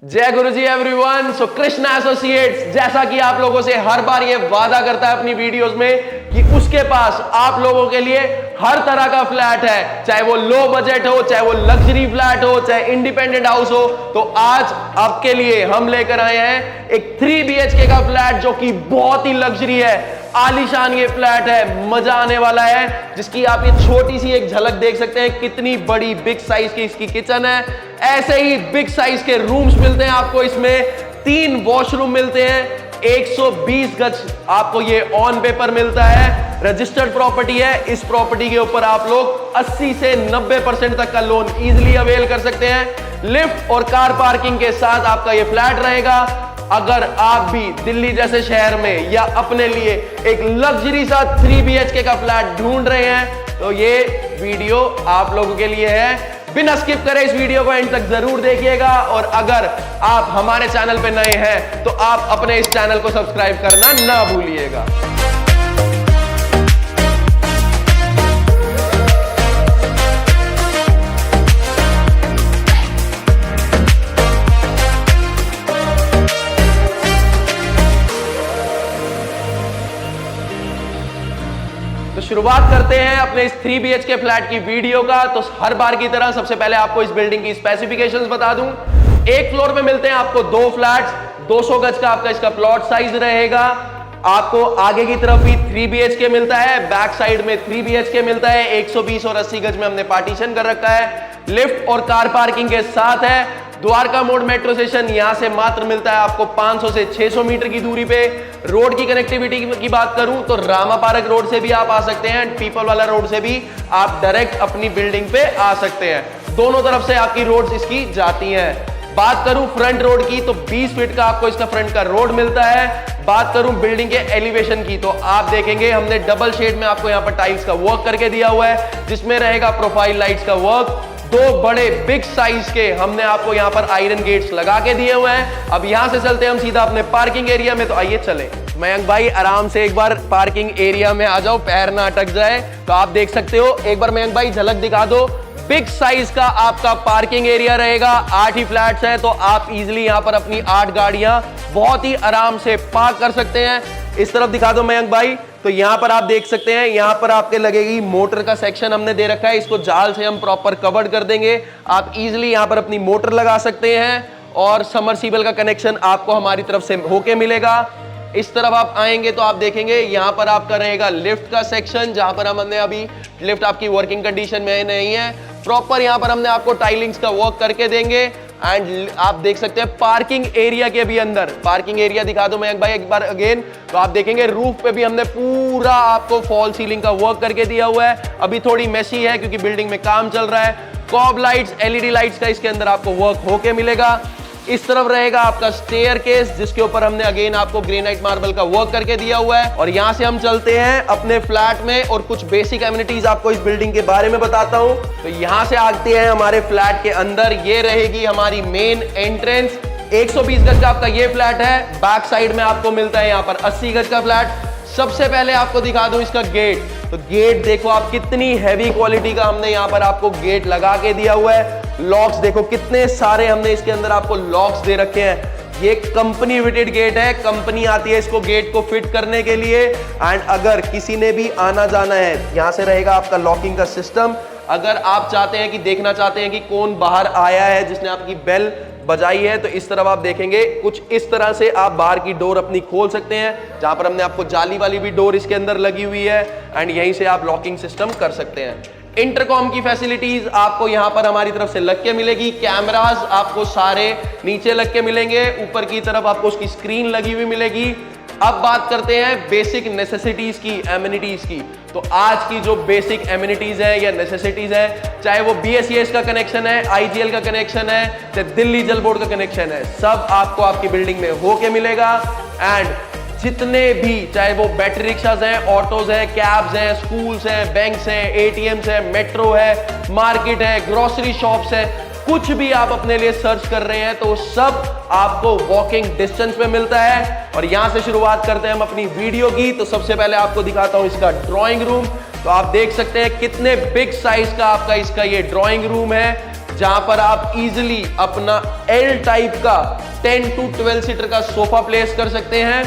जय गुरुजी एवरीवन। सो कृष्णा एसोसिएट्स जैसा कि आप लोगों से हर बार ये वादा करता है अपनी वीडियोस में कि उसके पास आप लोगों के लिए हर तरह का फ्लैट है, चाहे वो लो बजट हो, चाहे वो लग्जरी फ्लैट हो, चाहे इंडिपेंडेंट हाउस हो। तो आज आपके लिए हम लेकर आए हैं एक 3 BHK का फ्लैट जो कि बहुत ही लग्जरी है, आलीशान ये फ्लैट है, मजा आने वाला है। जिसकी आप ये छोटी सी एक झलक देख सकते हैं, कितनी बड़ी बिग साइज की इसकी किचन है। ऐसे ही बिग साइज के रूम्स मिलते हैं आपको इसमें, 3 वॉशरूम मिलते हैं, 120 गज आपको ये ऑन पेपर मिलता है। रजिस्टर्ड प्रॉपर्टी है, इस प्रॉपर्टी के ऊपर आप लोग 80 से 90% तक का लोन इजीली अवेल कर सकते हैं। लिफ्ट और कार पार्किंग के साथ आपका ये फ्लैट रहेगा। अगर आप भी दिल्ली जैसे शहर में या अपने लिए एक लग्जरी सा 3 BHK का फ्लैट ढूंढ रहे हैं तो ये वीडियो आप लोगों के लिए है। बिना स्किप करे इस वीडियो को एंड तक जरूर देखिएगा। और अगर आप हमारे चैनल पे नए हैं तो आप अपने इस चैनल को सब्सक्राइब करना ना भूलिएगा। तो शुरुआत करते हैं अपने इस 3 BHK फ्लैट की वीडियो का। तो हर बार की तरह सबसे पहले आपको इस बिल्डिंग की स्पेसिफिकेशंस बता दूं। एक फ्लोर में मिलते हैं आपको 2 फ्लैट्स, 200 गज का आपका इसका प्लॉट साइज रहेगा। आपको आगे की तरफ भी 3 BHK मिलता है, बैक साइड में 3 BHK मिलता है। 120 और 80 गज में हमने पार्टीशन कर रखा है। लिफ्ट और कार पार्किंग के साथ है। द्वारका मोड़ मेट्रो स्टेशन यहां से मात्र मिलता है आपको 500 से 600 मीटर की दूरी पे। रोड की कनेक्टिविटी की बात करूं तो रामा पार्क रोड से भी आप आ सकते हैं, पीपल वाला रोड से भी आप डायरेक्ट अपनी बिल्डिंग पे आ सकते हैं। दोनों तरफ से आपकी रोड्स इसकी जाती हैं। बात करूं फ्रंट रोड की तो 20 फीट का आपको इसका फ्रंट का रोड मिलता है। बात करूं बिल्डिंग के एलिवेशन की तो आप देखेंगे हमने डबल शेड में आपको यहां पर टाइल्स का वर्क करके दिया हुआ है, जिसमें रहेगा प्रोफाइल लाइट्स का वर्क। 2 बड़े बिग साइज के हमने आपको यहां पर आयरन गेट्स लगा के दिए हुए हैं। अब यहां से चलते हैं हम सीधा अपने पार्किंग एरिया में। तो आइए चले। मयंक भाई आराम से एक बार पार्किंग एरिया में आ जाओ, पैर ना अटक जाए। तो आप देख सकते हो, एक बार मयंक भाई झलक दिखा दो। बिग साइज का आपका पार्किंग एरिया रहेगा। 8 ही फ्लैट्स हैं तो आप इजीली यहां पर अपनी 8 गाड़ियां बहुत ही आराम से पार्क कर सकते हैं। इस तरफ दिखा दो मयंक भाई। तो यहां पर आप देख सकते हैं, यहां पर आपके लगेगी मोटर का सेक्शन हमने दे रखा है, इसको जाल से हम प्रॉपर कवर्ड कर देंगे। आप इजीली यहां पर अपनी मोटर लगा सकते हैं और समरसीबल का कनेक्शन आपको हमारी तरफ से होके मिलेगा। इस तरफ आप आएंगे तो आप देखेंगे यहां पर आपका रहेगा लिफ्ट का सेक्शन, जहां पर हमने अभी लिफ्ट आपकी वर्किंग कंडीशन में नहीं है। प्रॉपर यहां पर हमने आपको टाइलिंग्स का वर्क करके देंगे। एंड आप देख सकते हैं पार्किंग एरिया के भी अंदर, पार्किंग एरिया दिखा दो मयंक भाई एक बार अगेन। तो आप देखेंगे रूफ पे भी हमने पूरा आपको फॉल सीलिंग का वर्क करके दिया हुआ है। अभी थोड़ी मेसी है क्योंकि बिल्डिंग में काम चल रहा है। कॉब लाइट्स, LED लाइट्स का इसके अंदर आपको वर्क होके मिलेगा। इस तरफ रहेगा आपका स्टेयरकेस, जिसके ऊपर हमने अगेन आपको ग्रेनाइट मार्बल का वर्क करके दिया हुआ है। और यहां से हम चलते हैं अपने फ्लैट में और कुछ बेसिक एमिनिटीज आपको इस बिल्डिंग के बारे में बताता हूं। तो यहां से आते हैं हमारे फ्लैट के अंदर। ये रहेगी हमारी मेन एंट्रेंस। 120 गज का आपका ये फ्लैट है। बैक साइड में आपको मिलता है यहां पर 80 गज का फ्लैट। सबसे पहले आपको दिखा दूं इसका गेट। तो गेट देखो आप, कितनी हैवी क्वालिटी का हमने यहां पर आपको गेट लगा के दिया हुआ है। लॉक्स देखो कितने सारे हमने इसके अंदर आपको लॉक्स दे रखे हैं। ये कंपनी फिटेड गेट है, कंपनी आती है इसको गेट को फिट करने के लिए। एंड अगर किसी ने भी आना जाना है, यहां से रहेगा आपका लॉकिंग का सिस्टम। अगर आप चाहते हैं कि देखना चाहते हैं कि कौन बाहर आया है, जिसने आपकी बेल बजाई है, तो इस तरफ आप देखेंगे कुछ इस तरह से आप बाहर की डोर अपनी खोल सकते हैं। जहां पर हमने आपको जाली वाली भी डोर इसके अंदर लगी हुई है एंड यहीं से आप लॉकिंग सिस्टम कर सकते हैं। इंटरकॉम की फैसिलिटीज आपको यहां पर हमारी तरफ से लग के मिलेगी। कैमरास आपको सारे नीचे लग के मिलेंगे, ऊपर की तरफ आपको उसकी स्क्रीन लगी हुई मिलेगी। अब बात करते हैं बेसिक नेसेसिटीज की, एमिनिटीज की। तो आज की जो बेसिक एमिनिटीज है या नेसेसिटीज है, चाहे वो BSES का कनेक्शन है, IGL का कनेक्शन है, चाहे दिल्ली जल बोर्ड का कनेक्शन है, सब आपको आपकी बिल्डिंग में होके मिलेगा। एंड जितने भी, चाहे वो बैटरी रिक्शाज हैं, ऑटोज हैं, कैब्स हैं, स्कूल्स हैं, बैंक्स हैं, ATMs हैं, मेट्रो है, मार्केट है, ग्रोसरी शॉप्स है, कुछ भी आप अपने लिए सर्च कर रहे हैं तो सब आपको वॉकिंग डिस्टेंस में मिलता है। और यहां से शुरुआत करते हैं हम अपनी वीडियो की। तो सबसे पहले आपको दिखाता हूं इसका ड्राइंग रूम। तो आप देख सकते हैं कितने बिग साइज का आपका इसका ये ड्राइंग रूम है। जहां पर आप इजीली अपना एल टाइप का 10 to 12 सीटर का सोफा प्लेस कर सकते हैं।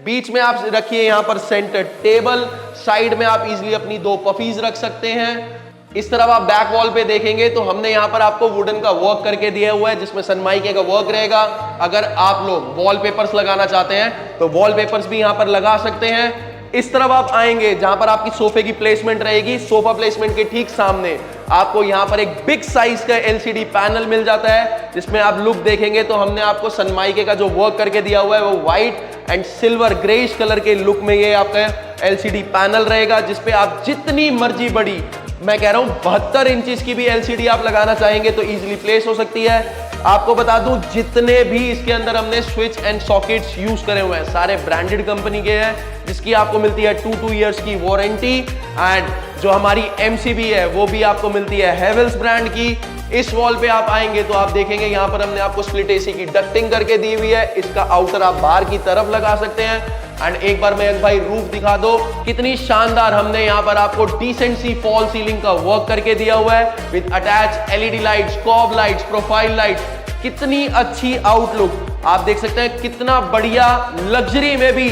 बीच में आप रखिए यहां पर सेंटर टेबल, साइड में आप इजीली अपनी 2 पफीज रख सकते हैं। इस तरफ आप बैक वॉल पे देखेंगे तो हमने यहां पर आपको वुडन का वर्क करके दिया हुआ है, जिसमें सनमाइके का वर्क रहेगा। अगर आप लोग वॉलपेपर्स लगाना चाहते हैं तो वॉलपेपर्स भी यहां पर लगा सकते हैं। इस तरफ आप आएंगे जहां पर आपकी सोफे की प्लेसमेंट रहेगी, सोफा प्लेसमेंट के ठीक सामने आपको यहां पर एक बिग साइज का एलसीडी पैनल मिल जाता है, जिसमें आप लुक देखेंगे तो हमने आपको सनमाइके का जो वर्क करके दिया हुआ है वो white and silver greyish colour के लुक में ये आपका एलसीडी पैनल रहेगा, जिसपे आप जितनी मर्जी बड़ी, मैं कह रहा हूं 72 इंचेस की भी एलसीडी आप लगाना चाहेंगे तो इजीली प्लेस हो सकती है। आपको बता दूं जितने भी इसके अंदर हमने स्विच एंड सॉकेट्स यूज करे हुए हैं सारे ब्रांडेड कंपनी के हैं, जिसकी आपको मिलती है 2 इयर्स की वारंटी। एंड जो हमारी एमसीबी है वो भी आपको मिलती है हेवेल्स ब्रांड की। इस वॉल पे आप आएंगे तो आप देखेंगे यहाँ पर हमने आपको स्प्लिट एसी की डक्टिंग करके दी हुई है। इसका आउटर आप बाहर की तरफ लगा सकते हैं। एंड एक बार मैं भाई रूफ दिखा दो, कितनी शानदार हमने यहाँ पर आपको डिसेंट सी फॉल सीलिंग का वर्क करके दिया हुआ है with attach LED lights, cob lights, profile lights. कितनी अच्छी आउटलुक आप देख सकते हैं, कितना बढ़िया लग्जरी में भी,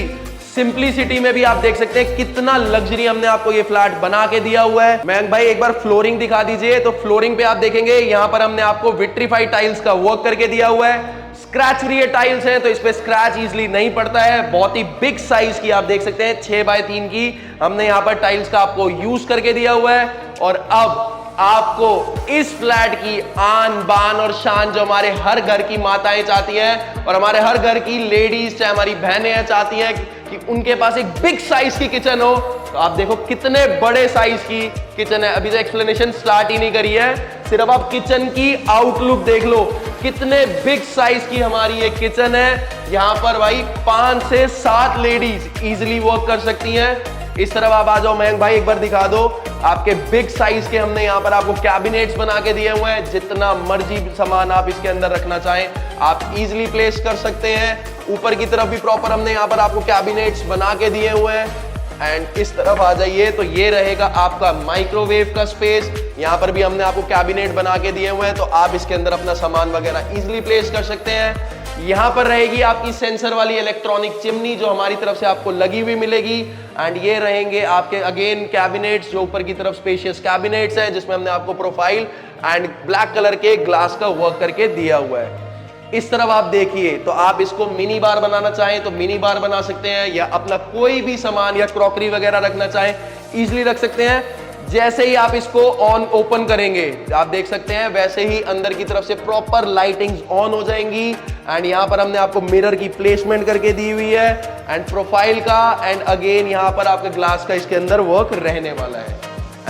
सिंपलिसिटी में भी आप देख सकते हैं कितना लग्जरी हमने आपको ये फ्लैट बना के दिया हुआ है। मैं भाई एक बार फ्लोरिंग दिखा दीजिए, तो फ्लोरिंग पे आप देखेंगे यहाँ पर हमने आपको विट्रीफाइड टाइल्स का वर्क करके दिया हुआ है। स्क्रैच फ्री टाइल्स हैं तो इस पे स्क्रैच इजीली नहीं पड़ता है। बहुत ही बिग साइज की आप देख सकते हैं 6x3 की हमने यहाँ पर टाइल्स का आपको यूज करके दिया हुआ है। और अब आपको इस फ्लैट की आन बान और शान जो हमारे हर घर की माताएं चाहती हैं और हमारे हर घर की लेडीज चाहे हमारी बहनें हैं चाहती हैं कि उनके पास एक बिग साइज की किचन हो, तो आप देखो कितने बड़े साइज की किचन है। अभी से एक्सप्लेनेशन स्टार्ट ही नहीं करी है, सिर्फ आप किचन की आउटलुक देख लो, कितने बिग साइज की हमारी ये किचन है। यहाँ पर भाई 5 से 7 लेडीज इजीली वर्क कर सकती हैं। इस तरफ आप आ जाओ मयंक भाई, एक बार दिखा दो आपके बिग साइज के हमने यहाँ पर आपको कैबिनेट्स बना के दिए हुए हैं। जितना मर्जी सामान आप इसके अंदर रखना चाहें आप इजीली प्लेस कर सकते हैं। ऊपर की तरफ भी प्रॉपर हमने यहाँ पर आपको कैबिनेट्स बना के दिए हुए हैं। एंड इस तरफ आ जाइए तो ये रहेगा आपका माइक्रोवेव का स्पेस। यहाँ पर भी हमने आपको कैबिनेट बना के दिए हुए हैं, तो आप इसके अंदर अपना सामान वगैरह इजीली प्लेस कर सकते हैं। यहाँ पर रहेगी आपकी सेंसर वाली इलेक्ट्रॉनिक चिमनी जो हमारी तरफ से आपको लगी हुई मिलेगी। एंड ये रहेंगे आपके अगेन कैबिनेट्स, जो ऊपर की तरफ स्पेशियस कैबिनेट्स हैं जिसमें हमने आपको प्रोफाइल एंड ब्लैक कलर के ग्लास का वर्क करके दिया हुआ है। इस तरफ आप देखिए तो आप इसको मिनी बार बनाना चाहें तो मिनी बार बना सकते हैं, या अपना कोई भी सामान या क्रॉकरी वगैरह रखना चाहें इजीली रख सकते हैं। जैसे ही आप इसको ऑन ओपन करेंगे आप देख सकते हैं वैसे ही अंदर की तरफ से प्रॉपर लाइटिंग्स ऑन हो जाएंगी। एंड यहाँ पर हमने आपको मिरर की प्लेसमेंट करके दी हुई है एंड प्रोफाइल का, एंड अगेन यहाँ पर आपके ग्लास का इसके अंदर वर्क रहने वाला है।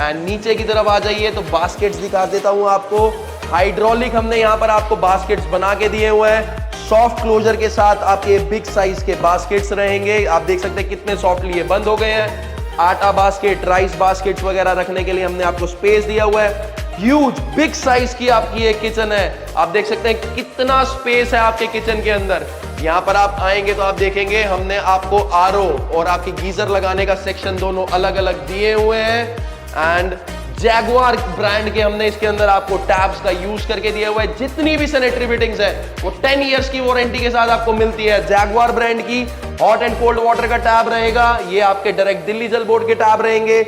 एंड नीचे की तरफ आ जाइए तो बास्केट्स दिखा देता हूँ आपको। हाइड्रोलिक हमने यहाँ पर आपको बास्केट्स बना के दिए हुए हैं, सॉफ्ट क्लोजर के साथ आपके बिग साइज के बास्केट्स रहेंगे। आप देख सकते हैं कितने सॉफ्टली ये बंद हो गए हैं। आटा बास्केट, राइस बास्केट्स वगैरह रखने के लिए हमने आपको स्पेस दिया हुआ है। ह्यूज बिग साइज की आपकी ये किचन है, आप देख सकते हैं कितना स्पेस है आपके किचन के अंदर। यहाँ पर आप आएंगे तो आप देखेंगे हमने आपको आरओ और आपकी गीजर लगाने का सेक्शन दोनों अलग अलग दिए हुए हैं। एंड जैगुआर ब्रांड के हमने इसके अंदर आपको टैब्स का यूज करके दिया हुआ है। जितनी भी सैनिटरी फिटिंग्स है वो 10 इयर्स की वारंटी के साथ आपको मिलती है। जैगुआर ब्रांड की हॉट एंड कोल्ड वाटर का टैब रहेगा, ये आपके डायरेक्ट दिल्ली जल बोर्ड के टैब रहेंगे,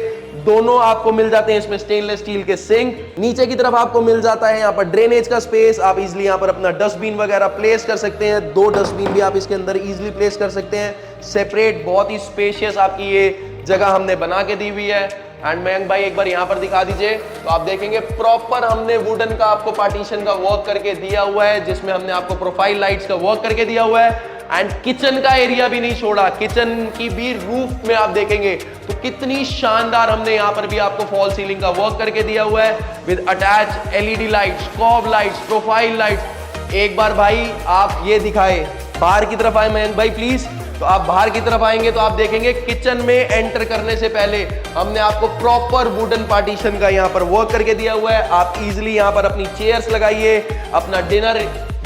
दोनों आपको मिल जाते हैं इसमें स्टेनलेस स्टील के सिंक। नीचे की तरफ आपको मिल जाता है यहाँ पर ड्रेनेज का स्पेस, आप इजीली यहाँ पर अपना डस्टबिन वगैरह प्लेस कर सकते हैं। 2 डस्टबिन भी आप इसके अंदर इजीली प्लेस कर सकते हैं सेपरेट। बहुत ही स्पेशियस आपकी ये जगह हमने बना के दी हुई है। एंड मयंक भाई एक बार यहाँ पर दिखा दीजिए तो आप देखेंगे प्रॉपर हमने वुडन का आपको पार्टीशन का वर्क करके दिया हुआ है, जिसमें हमने आपको प्रोफाइल लाइट्स का वर्क करके दिया हुआ है। एंड किचन का एरिया भी नहीं छोड़ा, किचन की भी रूफ में आप देखेंगे तो कितनी शानदार हमने यहाँ पर भी आपको फॉल सीलिंग का वर्क करके दिया हुआ है with attach LED lights, cob lights, profile lights. एक बार भाई आप ये दिखाए, बाहर की तरफ आए मयंक भाई प्लीज। तो आप बाहर की तरफ आएंगे तो आप देखेंगे किचन में एंटर करने से पहले हमने आपको प्रॉपर वुडन पार्टीशन का यहाँ पर वर्क करके दिया हुआ है। आप इजीली यहाँ पर अपनी चेयर्स लगाइए, अपना डिनर,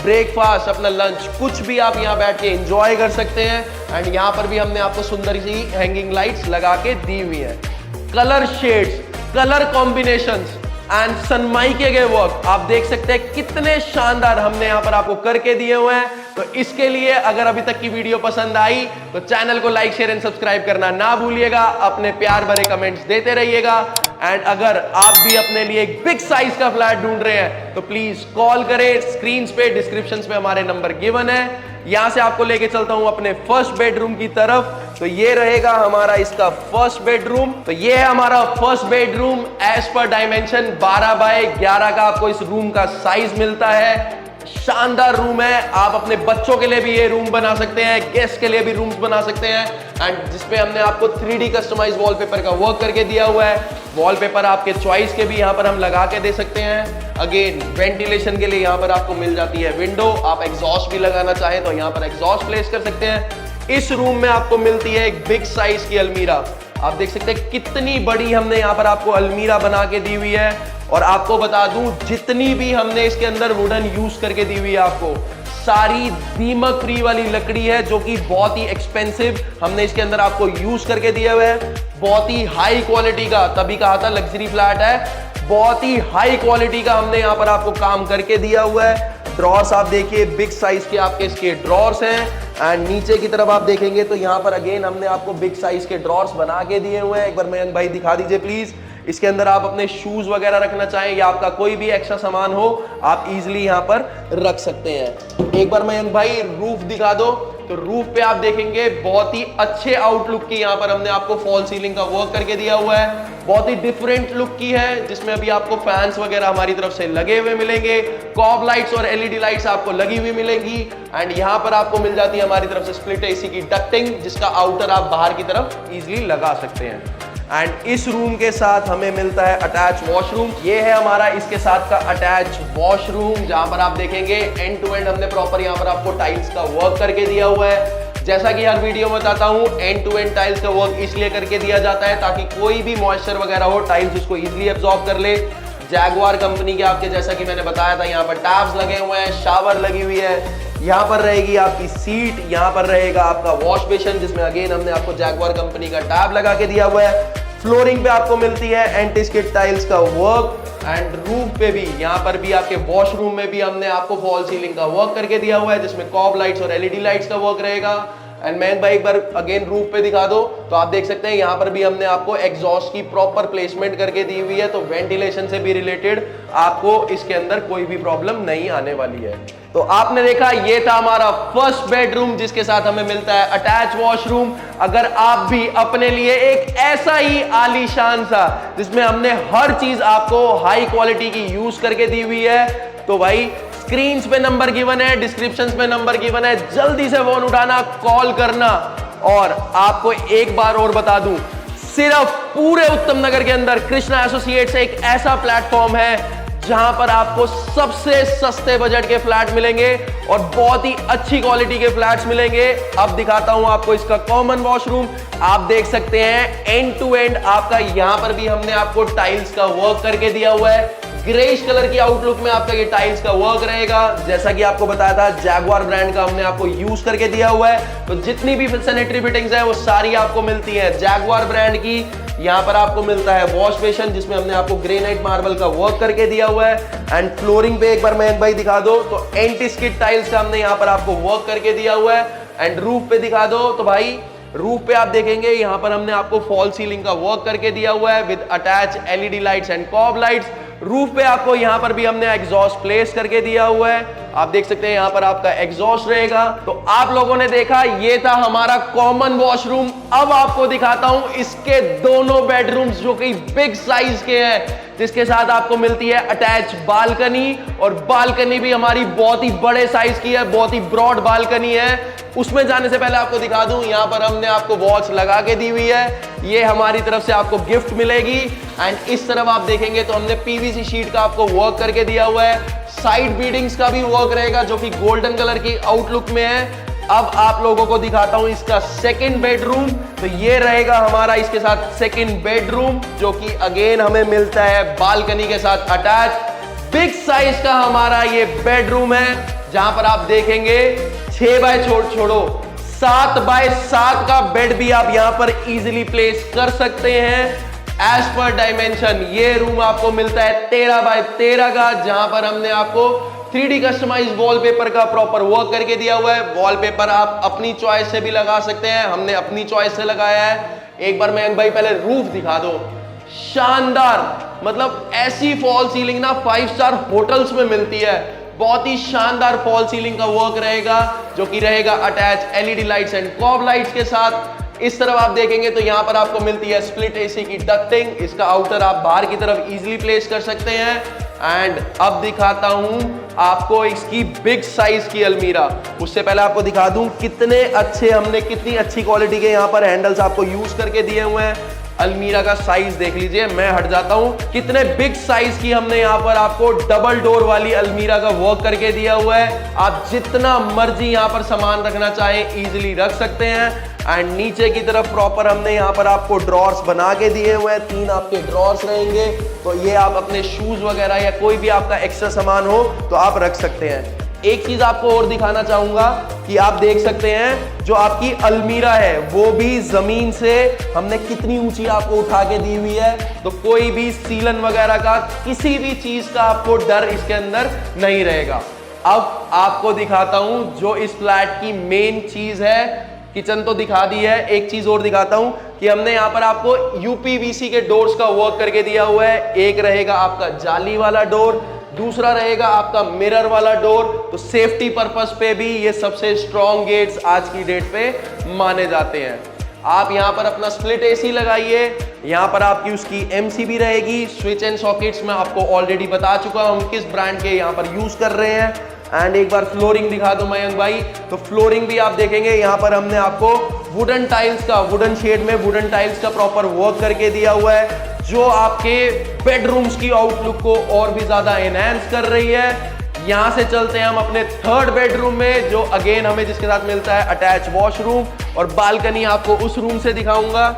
ब्रेकफास्ट, अपना लंच कुछ भी आप यहाँ बैठ के एंजॉय कर सकते हैं। एंड यहाँ पर भी हमने आपको सुंदर सी हैंगिंग लाइट्स लगा के दी हुई है। Colour shades, colour combinations and सनमाइके के वर्क आप देख सकते हैं कितने शानदार हमने यहां पर आपको करके दिए हुए हैं। तो इसके लिए अगर अभी तक की वीडियो पसंद आई तो चैनल को लाइक शेयर एंड सब्सक्राइब करना ना भूलिएगा, अपने प्यार भरे कमेंट्स देते रहिएगा। एंड अगर आप भी अपने लिए एक बिग साइज का फ्लैट ढूंढ रहे हैं तो प्लीज कॉल करें, स्क्रीन पे डिस्क्रिप्शन पे हमारे नंबर गिवन है। यहां से आपको लेके चलता हूं अपने फर्स्ट बेडरूम की तरफ। तो ये रहेगा हमारा इसका फर्स्ट बेडरूम। तो ये है हमारा first bedroom as per dimension 12 by 11 का आपको इस रूम का साइज मिलता है। शानदार रूम है, आप अपने बच्चों के लिए भी ये रूम बना सकते हैं, गेस्ट के लिए भी रूम्स बना सकते हैं। एंड जिसपे हमने आपको 3D कस्टमाइज वॉलपेपर का वर्क करके दिया हुआ है। वॉलपेपर आपके चॉइस के भी यहाँ पर हम लगा के दे सकते हैं। अगेन वेंटिलेशन के लिए यहाँ पर आपको मिल जाती है विंडो, आप एग्जॉस्ट भी लगाना चाहें तो यहाँ पर एग्जॉस्ट प्लेस कर सकते हैं। इस रूम में आपको मिलती है एक बिग साइज की अलमीरा। आप देख सकते हैं कितनी बड़ी हमने यहाँ पर आपको अलमीरा बना के दी हुई है। और आपको बता दूं जितनी भी हमने इसके अंदर वुडन यूज करके दी हुई है आपको सारी दीमक फ्री वाली लकड़ी है, जो कि बहुत ही एक्सपेंसिव हमने इसके अंदर आपको यूज करके दिया हुआ है। बहुत ही हाई क्वालिटी का, तभी कहा था लग्जरी फ्लैट है, बहुत ही हाई क्वालिटी का हमने यहाँ पर आपको काम करके दिया हुआ है। ड्रॉर्स आप देखिए बिग साइज के आपके इसके ड्रॉर्स हैं। एंड नीचे की तरफ आप देखेंगे तो यहाँ पर अगेन हमने आपको बिग साइज के ड्रॉर्स बना के दिए हुए हैं। एक बार मयंक भाई दिखा दीजिए प्लीज। इसके अंदर आप अपने शूज वगैरह रखना चाहें या आपका कोई भी एक्स्ट्रा सामान हो आप इजीली यहाँ पर रख सकते हैं। एक बार मयंक भाई रूफ दिखा दो। तो रूफ पे आप देखेंगे बहुत ही अच्छे आउटलुक की यहाँ पर हमने आपको फॉल सीलिंग का वर्क करके दिया हुआ है। बहुत ही डिफरेंट लुक की है, जिसमें अभी आपको फैंस वगैरह हमारी तरफ से लगे हुए मिलेंगे। कॉब लाइट्स और एलईडी लाइट्स आपको लगी हुई मिलेंगी। एंड यहाँ पर आपको मिल जाती है हमारी तरफ से स्प्लिट एसी की डक्टिंग, जिसका आउटर आप बाहर की तरफ इजीली लगा सकते हैं। एंड इस रूम के साथ हमें मिलता है अटैच वॉशरूम। ये है हमारा इसके साथ का अटैच वॉशरूम, जहां पर आप देखेंगे एंड टू एंड हमने प्रॉपर यहां पर आपको टाइल्स का वर्क करके दिया हुआ है। जैसा कि हर वीडियो में बताता हूं, एंड टू एंड टाइल्स का वर्क इसलिए करके दिया जाता है ताकि कोई भी मॉइस्चर वगैरह हो टाइल्स उसको इजीली एब्जॉर्ब कर ले। जैगुआर कंपनी के आपके, जैसा कि मैंने बताया था, यहाँ पर टैब्स लगे हुए हैं, शावर लगी हुई है। यहाँ पर रहेगी आपकी सीट, यहाँ पर रहेगा आपका वॉश बेसिन, जिसमें अगेन हमने आपको जैगुआर कंपनी का टैब लगा के दिया हुआ है। फ्लोरिंग पे आपको मिलती है एंटी-स्किड टाइल्स का वर्क। एंड रूफ पे भी, यहाँ पर भी आपके वॉशरूम में भी हमने आपको फॉल सीलिंग का वर्क करके दिया हुआ है, जिसमें कॉब लाइट्स और एलईडी लाइट्स का वर्क रहेगा। एंड मैं भाई एक बार अगेन रूफ पे दिखा दो तो आप देख सकते हैं यहाँ पर भी हमने आपको एग्जॉस्ट की प्रॉपर प्लेसमेंट करके दी हुई है। तो वेंटिलेशन से भी रिलेटेड आपको इसके अंदर कोई भी प्रॉब्लम नहीं आने वाली है। तो आपने देखा ये था हमारा फर्स्ट बेडरूम, जिसके साथ हमें मिलता है अटैच वॉशरूम। अगर आप भी अपने लिए एक ऐसा ही आलीशान सा, जिसमें हमने हर चीज आपको हाई क्वालिटी की यूज करके दी हुई है, तो भाई स्क्रीन पे नंबर गिवन है, डिस्क्रिप्शन पे नंबर गिवन है, जल्दी से फोन उठाना, कॉल करना। और आपको एक बार और बता दूं, सिर्फ पूरे उत्तम नगर के अंदर कृष्णा एसोसिएट्स एक ऐसा प्लेटफॉर्म है जहां पर आपको सबसे सस्ते बजट के फ्लैट मिलेंगे और बहुत ही अच्छी क्वालिटी के फ्लैट्स मिलेंगे। अब दिखाता हूं आपको इसका कॉमन वॉशरूम। आप देख सकते हैं एंड टू एंड आपका, यहां पर भी हमने आपको टाइल्स का वर्क करके दिया हुआ है। ग्रेइश कलर की आउटलुक में आपका ये टाइल्स का वर्क रहेगा। जैसा कि आपको बताया था, जैगुआर ब्रांड का हमने आपको यूज करके दिया हुआ है। तो जितनी भी सैनिटरी फिटिंग्स है वो सारी आपको मिलती है जैगुआर ब्रांड की। यहाँ पर आपको मिलता है वॉश बेसिन, जिसमें हमने आपको ग्रेनाइट मार्बल का वर्क करके दिया हुआ है। एंड फ्लोरिंग पे एक बार मैं भाई दिखा दो तो एंटी-स्किड टाइल्स का हमने यहाँ पर आपको वर्क करके दिया हुआ है। एंड रूफ पे दिखा दो तो भाई रूफ पे आप देखेंगे यहाँ पर हमने आपको फॉल सीलिंग का वर्क करके दिया हुआ है with attach LED lights and cob lights. Roof पे आपको यहाँ पर भी हमने एग्जॉस्ट प्लेस करके दिया हुआ है। आप देख सकते हैं यहाँ पर आपका एग्जॉस्ट रहेगा। तो आप लोगों ने देखा ये था हमारा कॉमन वॉशरूम। अब आपको दिखाता हूं इसके दोनों बेडरूम्स जो कि बिग साइज के हैं, जिसके साथ आपको मिलती है अटैच बालकनी। और बालकनी भी हमारी बहुत ही बड़े साइज की है, बहुत ही ब्रॉड बालकनी है। उसमें जाने से पहले आपको दिखा दूं, यहाँ पर हमने आपको वॉच लगा के दी हुई है, ये हमारी तरफ से आपको गिफ्ट मिलेगी। एंड इस तरफ आप देखेंगे तो हमने पीवीसी शीट का आपको वर्क करके दिया हुआ है। साइड बीडिंग्स का भी वर्क रहेगा जो कि गोल्डन कलर की आउटलुक में है। अब आप लोगों को दिखाता हूं इसका सेकंड बेडरूम। तो ये रहेगा हमारा इसके साथ सेकंड बेडरूम, जो कि अगेन हमें मिलता है बालकनी के साथ अटैच। बिग साइज का हमारा ये बेडरूम है, जहां पर आप देखेंगे 6 बाय छोड़ो 7 बाय 7 का बेड भी आप यहां पर इजीली प्लेस कर सकते हैं। एज पर डायमेंशन ये रूम आपको मिलता है 13 बाय 13 का, जहां पर हमने आपको 3D कस्टमाइज वॉलपेपर का प्रॉपर वर्क करके दिया हुआ है। वॉलपेपर आप अपनी चॉइस से भी लगा सकते हैं, हमने अपनी चॉइस से लगाया है। एक बार मयंक भाई पहले रूफ दिखा दो, शानदार, मतलब ऐसी फॉल सीलिंग ना 5 स्टार होटल्स में मिलती है। बहुत ही शानदार फॉल सीलिंग का वर्क रहेगा, जो कि रहेगा attach LED lights and cob lights के साथ। इस तरफ आप देखेंगे तो यहां पर आपको मिलती है स्प्लिट एसी की डक्टिंग। इसका आउटर आप बाहर की तरफ इजीली प्लेस कर सकते हैं। एंड अब दिखाता हूं आपको इसकी बिग साइज की अलमीरा। उससे पहले आपको दिखा दूं कितने अच्छे, हमने कितनी अच्छी क्वालिटी के यहां पर हैंडल्स आपको यूज करके दिए हुए हैं। अलमीरा का साइज देख लीजिए, मैं हट जाता हूं, कितने बिग साइज की हमने यहां पर आपको डबल डोर वाली अलमीरा का वर्क करके दिया हुआ है। आप जितना मर्जी यहां पर सामान रखना चाहें इजीली रख सकते हैं। एंड नीचे की तरफ प्रॉपर हमने यहां पर आपको ड्रॉर्स बना के दिए हुए हैं, 3 आपके ड्रॉर्स रहेंगे, तो ये आप अपने शूज वगैरह या कोई भी आपका एक्स्ट्रा सामान हो तो आप रख सकते हैं। एक चीज आपको और दिखाना चाहूंगा कि आप देख सकते हैं जो आपकी अलमीरा है वो भी जमीन से हमने कितनी ऊंची आपको उठा के दी हुई है, तो कोई भी सीलन वगैरह का किसी भी चीज का आपको डर इसके अंदर नहीं रहेगा। अब आपको दिखाता हूं जो इस फ्लैट की मेन चीज है। किचन तो दिखा दी है, एक चीज और दिखाता हूं कि हमने यहां पर आपको यूपीवीसी के डोर्स का वर्क करके दिया हुआ है। एक रहेगा आपका जाली वाला डोर, दूसरा रहेगा आपका मिरर वाला डोर। तो सेफ्टी पर्पस पे भी ये सबसे स्ट्रॉन्ग गेट्स आज की डेट पे माने जाते हैं। आप यहां पर अपना स्प्लिट एसी लगाइए, यहां पर आपकी उसकी एमसीबी रहेगी। स्विच एंड सॉकेट्स में आपको ऑलरेडी बता चुका हूं किस ब्रांड के यहां पर यूज कर रहे हैं। एंड एक बार फ्लोरिंग दिखा दो मयंक भाई, तो फ्लोरिंग भी आप देखेंगे यहां पर हमने आपको वुडन टाइल्स का, वुडन शेड में वुडन टाइल्स का प्रॉपर वर्क करके दिया हुआ है, जो आपके बेडरूम्स की आउटलुक को और भी ज्यादा एनहांस कर रही है। यहां से चलते हैं हम अपने थर्ड बेडरूम में, जो अगेन हमें जिसके साथ मिलता है अटैच वॉशरूम, और बालकनी आपको उस रूम से दिखाऊंगा।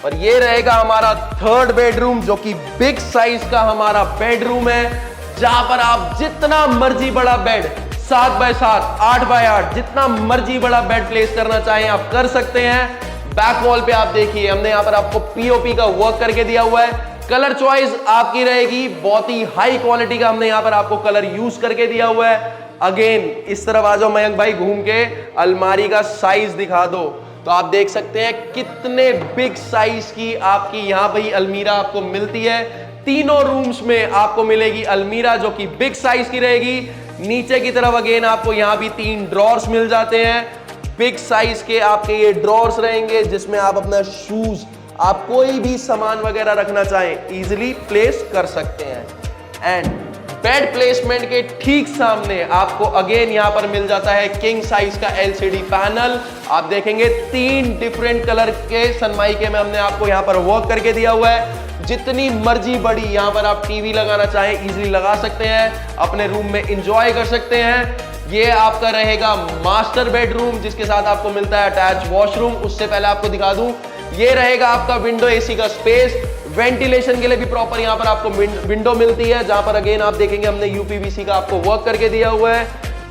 और ये रहेगा हमारा थर्ड बेडरूम, जो कि बिग साइज का हमारा बेडरूम है, जहां पर आप जितना मर्जी बड़ा बेड 7 बाय 7, 8 बाय 8, जितना मर्जी बड़ा बेड प्लेस करना चाहें आप कर सकते हैं। बैक वॉल पे आप देखिए हमने यहां पर आपको पीओपी का वर्क करके दिया हुआ है। कलर चॉइस आपकी रहेगी, बहुत ही हाई क्वालिटी का हमने यहां पर आपको कलर यूज करके दिया हुआ है। अगेन इस तरफ आ जाओ मयंक भाई, घूम के अलमारी का साइज दिखा दो, तो आप देख सकते हैं कितने बिग साइज की आपकी यहां भाई अलमीरा आपको मिलती है। तीनों रूम्स में आपको मिलेगी अलमीरा, जो कि बिग साइज की रहेगी। नीचे की तरफ अगेन आपको यहां भी 3 ड्रॉर्स मिल जाते हैं, बिग साइज के आपके ये ड्रॉर्स रहेंगे, जिसमें आप अपना शूज, आप कोई भी सामान वगैरह रखना चाहें इजीली प्लेस कर सकते हैं। एंड बेड प्लेसमेंट के ठीक सामने आपको अगेन यहां पर मिल जाता है किंग साइज का एलसीडी पैनल। आप देखेंगे 3 डिफरेंट कलर के सनमाइके में हमने आपको यहां पर वर्क करके दिया हुआ है। जितनी मर्जी बड़ी यहां पर आप टीवी लगाना चाहें इजीली लगा सकते हैं, अपने रूम में एंजॉय कर सकते हैं। ये आपका रहेगा मास्टर बेडरूम, जिसके साथ आपको मिलता है अटैच वॉशरूम। उससे पहले आपको दिखा दूं, ये रहेगा आपका विंडो एसी का स्पेस। वेंटिलेशन के लिए भी प्रॉपर यहां पर आपको विंडो मिलती है, जहां पर अगेन आप देखेंगे हमने यूपीवीसी का आपको वर्क करके दिया हुआ है,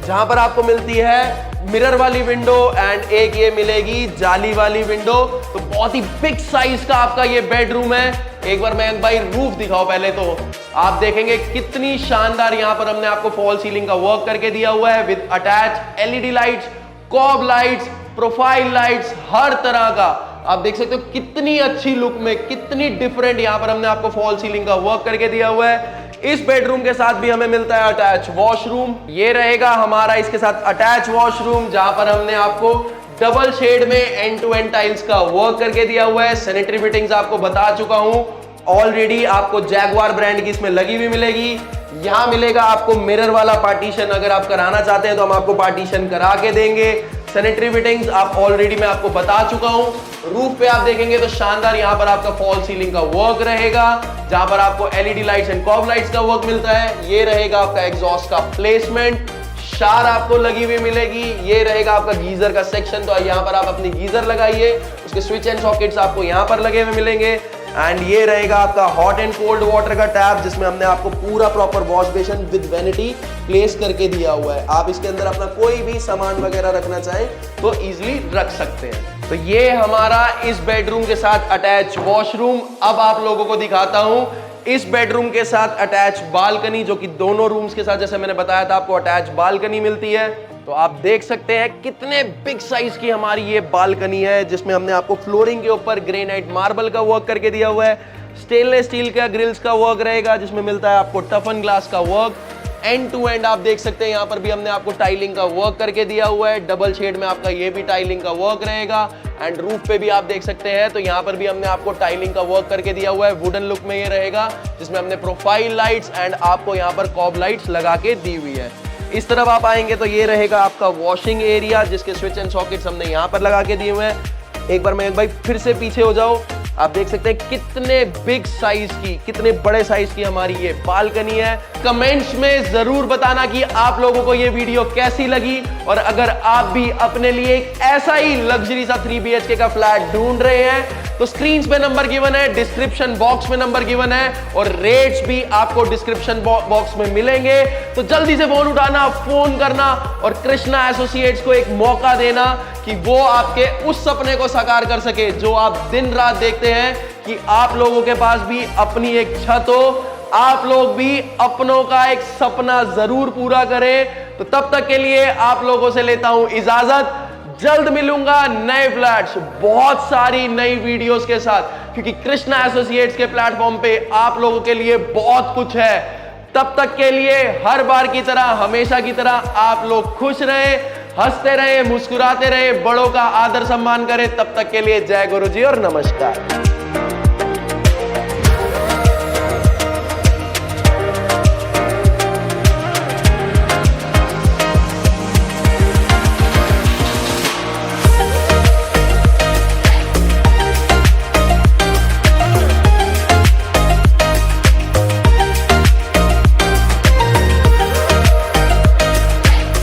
जहां पर आपको मिलती है मिरर वाली विंडो एंड एक ये मिलेगी जाली वाली विंडो। तो बहुत ही बिग साइज का आपका ये बेडरूम है। एक बार मयंक भाई रूफ दिखाओ पहले, तो आप देखेंगे कितनी शानदार यहां पर हमने आपको फॉल सीलिंग का वर्क करके दिया हुआ है, with attach LED lights, cob lights, profile lights, हर तरह का आप देख सकते हो कितनी अच्छी लुक में, कितनी डिफरेंट यहां पर हमने आपको फॉल सीलिंग का वर्क करके दिया हुआ है। इस बेडरूम के साथ भी हमें मिलता है अटैच वॉशरूम। ये रहेगा हमारा इसके साथ अटैच वॉशरूम, जहां पर हमने आपको डबल शेड में एंड टू एंड टाइल्स का वर्क करके दिया हुआ है। सैनिटरी फिटिंग्स आपको बता चुका हूं ऑलरेडी, आपको जैगवार ब्रांड की इसमें लगी हुई मिलेगी। यहां मिलेगा आपको मिरर वाला पार्टीशन, अगर आप कराना चाहते हैं तो हम आपको पार्टीशन करा के देंगे। सैनिटरी फिटिंग्स आप ऑलरेडी मैं आपको बता चुका हूं। रूफ पे आप देखेंगे तो शानदार यहां पर आपका फॉल सीलिंग का वर्क रहेगा, जहां पर आपको LED lights and cob lights का वर्क मिलता है। ये रहेगा आपका एग्जॉस्ट का प्लेसमेंट, शार आपको लगी हुई मिलेगी। ये रहेगा आपका गीजर का सेक्शन, तो यहां पर आप अपनी गीजर लगाइए, उसके स्विच एंड सॉकेट्स आपको यहां पर लगे हुए मिलेंगे। एंड ये रहेगा आपका हॉट एंड कोल्ड वाटर का टैप, जिसमें हमने आपको पूरा proper wash basin with vanity place करके दिया हुआ है। आप इसके अंदर अपना कोई भी सामान वगैरह रखना चाहें तो इजीली रख सकते हैं। तो ये हमारा इस बेडरूम के साथ अटैच वॉशरूम। अब आप लोगों को दिखाता हूं इस बेडरूम के साथ अटैच बालकनी, जो कि दोनों रूम्स के साथ जैसे मैंने बताया था आपको अटैच बालकनी मिलती है। तो आप देख सकते हैं कितने बिग साइज की हमारी ये बालकनी है, जिसमें हमने आपको फ्लोरिंग के ऊपर ग्रेनाइट मार्बल का वर्क करके दिया हुआ है। स्टेनलेस स्टील का ग्रिल्स का वर्क रहेगा, जिसमें मिलता है आपको टफन ग्लास का वर्क। एंड टू एंड आप देख सकते हैं यहाँ पर भी हमने आपको टाइलिंग का वर्क करके दिया हुआ है। डबल शेड में आपका ये भी टाइलिंग का वर्क रहेगा। एंड रूफ पे भी आप देख सकते हैं तो यहाँ पर भी हमने आपको टाइलिंग का वर्क करके दिया हुआ है। वुडन लुक में ये रहेगा, जिसमें हमने प्रोफाइल लाइट्स एंड आपको यहाँ पर कॉब लाइट्स लगा के दी हुई है। इस तरफ आप आएंगे तो ये रहेगा आपका वॉशिंग एरिया, जिसके स्विच एंड सॉकेट्स हमने यहाँ पर लगा के दिए हुए हैं। एक बार मैं एक भाई फिर से पीछे हो जाओ, आप देख सकते हैं कितने बिग साइज की, कितने बड़े साइज की हमारी ये बालकनी है। कमेंट्स में जरूर बताना कि आप लोगों को ये वीडियो कैसी लगी, और अगर आप भी अपने लिए एक ऐसा ही लग्जरी सा 3 BHK का फ्लैट ढूंढ रहे हैं तो स्क्रीन पे नंबर गिवन है, डिस्क्रिप्शन बॉक्स में नंबर गिवन है, और रेट्स भी आपको डिस्क्रिप्शन बॉक्स में मिलेंगे। तो जल्दी से फोन उठाना, फोन करना और कृष्णा एसोसिएट्स को एक मौका देना कि वो आपके उस सपने को साकार कर सके जो आप दिन रात देखते हैं कि आप लोगों के पास भी अपनी एक छत हो, आप लोग भी अपनों का एक सपना जरूर पूरा करें। तो तब तक के लिए आप लोगों से लेता हूं इजाजत। जल्द मिलूंगा नए फ्लैट्स, बहुत सारी नई वीडियोस के साथ, क्योंकि कृष्णा एसोसिएट्स के प्लेटफॉर्म पे आप लोगों के लिए बहुत कुछ है। तब तक के लिए हर बार की तरह, हमेशा की तरह आप लोग खुश रहे, हंसते रहे, मुस्कुराते रहे, बड़ों का आदर सम्मान करें। तब तक के लिए जय गुरु जी और नमस्कार।